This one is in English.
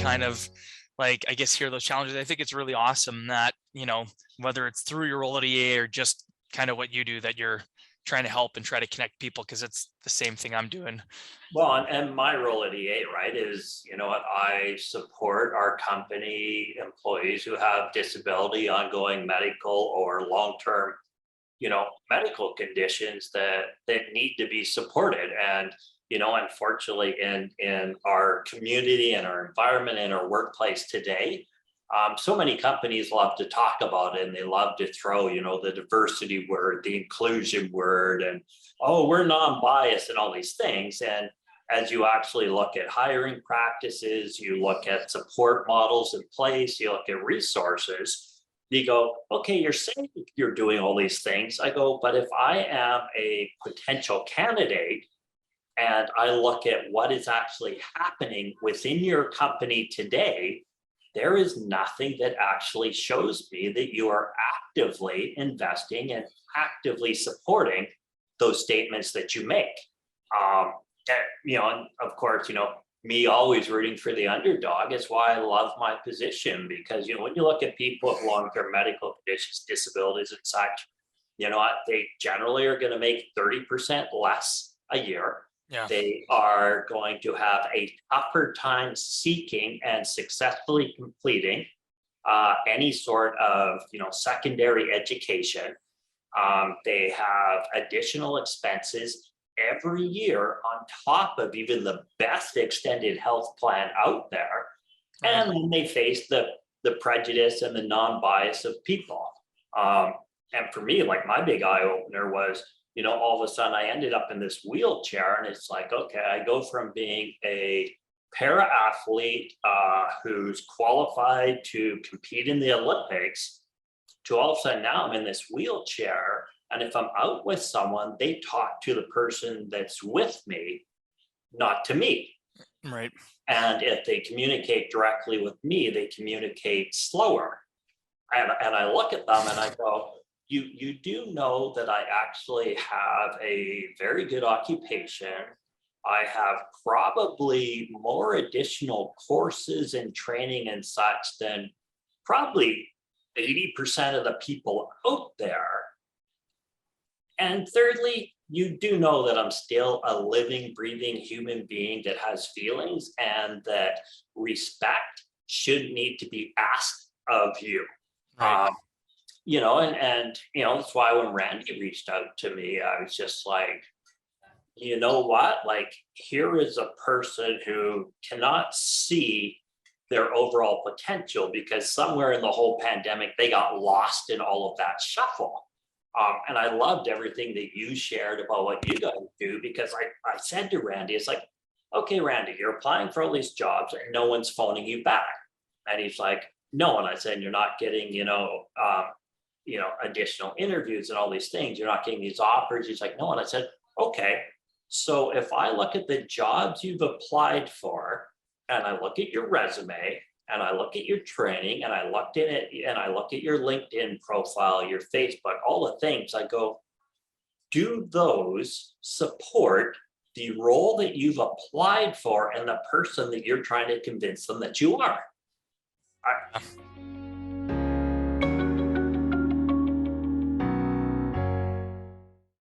kind of like, I guess, hear those challenges. I think it's really awesome that, whether it's through your role at EA or just kind of what you do, that you're trying to help and try to connect people, because it's the same thing I'm doing. Well, and my role at EA, right, is, what I support our company employees who have disability, ongoing medical or long-term, medical conditions that need to be supported. And, unfortunately in our community and our environment and our workplace today, so many companies love to talk about it, and they love to throw, the diversity word, the inclusion word, and, oh, we're non-biased and all these things. And as you actually look at hiring practices, you look at support models in place, you look at resources, you go, okay, you're saying you're doing all these things. I go, but if I am a potential candidate and I look at what is actually happening within your company today, there is nothing that actually shows me that you are actively investing and actively supporting those statements that you make. And of course, me always rooting for the underdog is why I love my position, because, when you look at people with long-term medical conditions, disabilities and such, they generally are going to make 30% less a year. Yeah. They are going to have a tougher time seeking and successfully completing any sort of, secondary education. They have additional expenses every year on top of even the best extended health plan out there. And then they face the prejudice and the non-bias of people. And for me, like, my big eye opener was, all of a sudden I ended up in this wheelchair, and it's like, okay, I go from being a para athlete who's qualified to compete in the Olympics to all of a sudden now I'm in this wheelchair. And if I'm out with someone, they talk to the person that's with me, not to me. Right. And if they communicate directly with me, they communicate slower. And I look at them and I go, you do know that I actually have a very good occupation. I have probably more additional courses and training and such than probably 80% of the people out there. And thirdly, you do know that I'm still a living, breathing human being that has feelings, and that respect should need to be asked of you. Right. And that's why when Randy reached out to me, I was just like, you know what? Like, here is a person who cannot see their overall potential because somewhere in the whole pandemic, they got lost in all of that shuffle. And I loved everything that you shared about what you guys do, because I said to Randy, it's like, okay, Randy, you're applying for all these jobs and no one's phoning you back. And he's like, no. And I said, you're not getting, additional interviews and all these things. You're not getting these offers. He's like, no. And I said, okay. So if I look at the jobs you've applied for, and I look at your resume, and I look at your training, and I looked at it, and I look at your LinkedIn profile, your Facebook, all the things, I go, do those support the role that you've applied for and the person that you're trying to convince them that you are?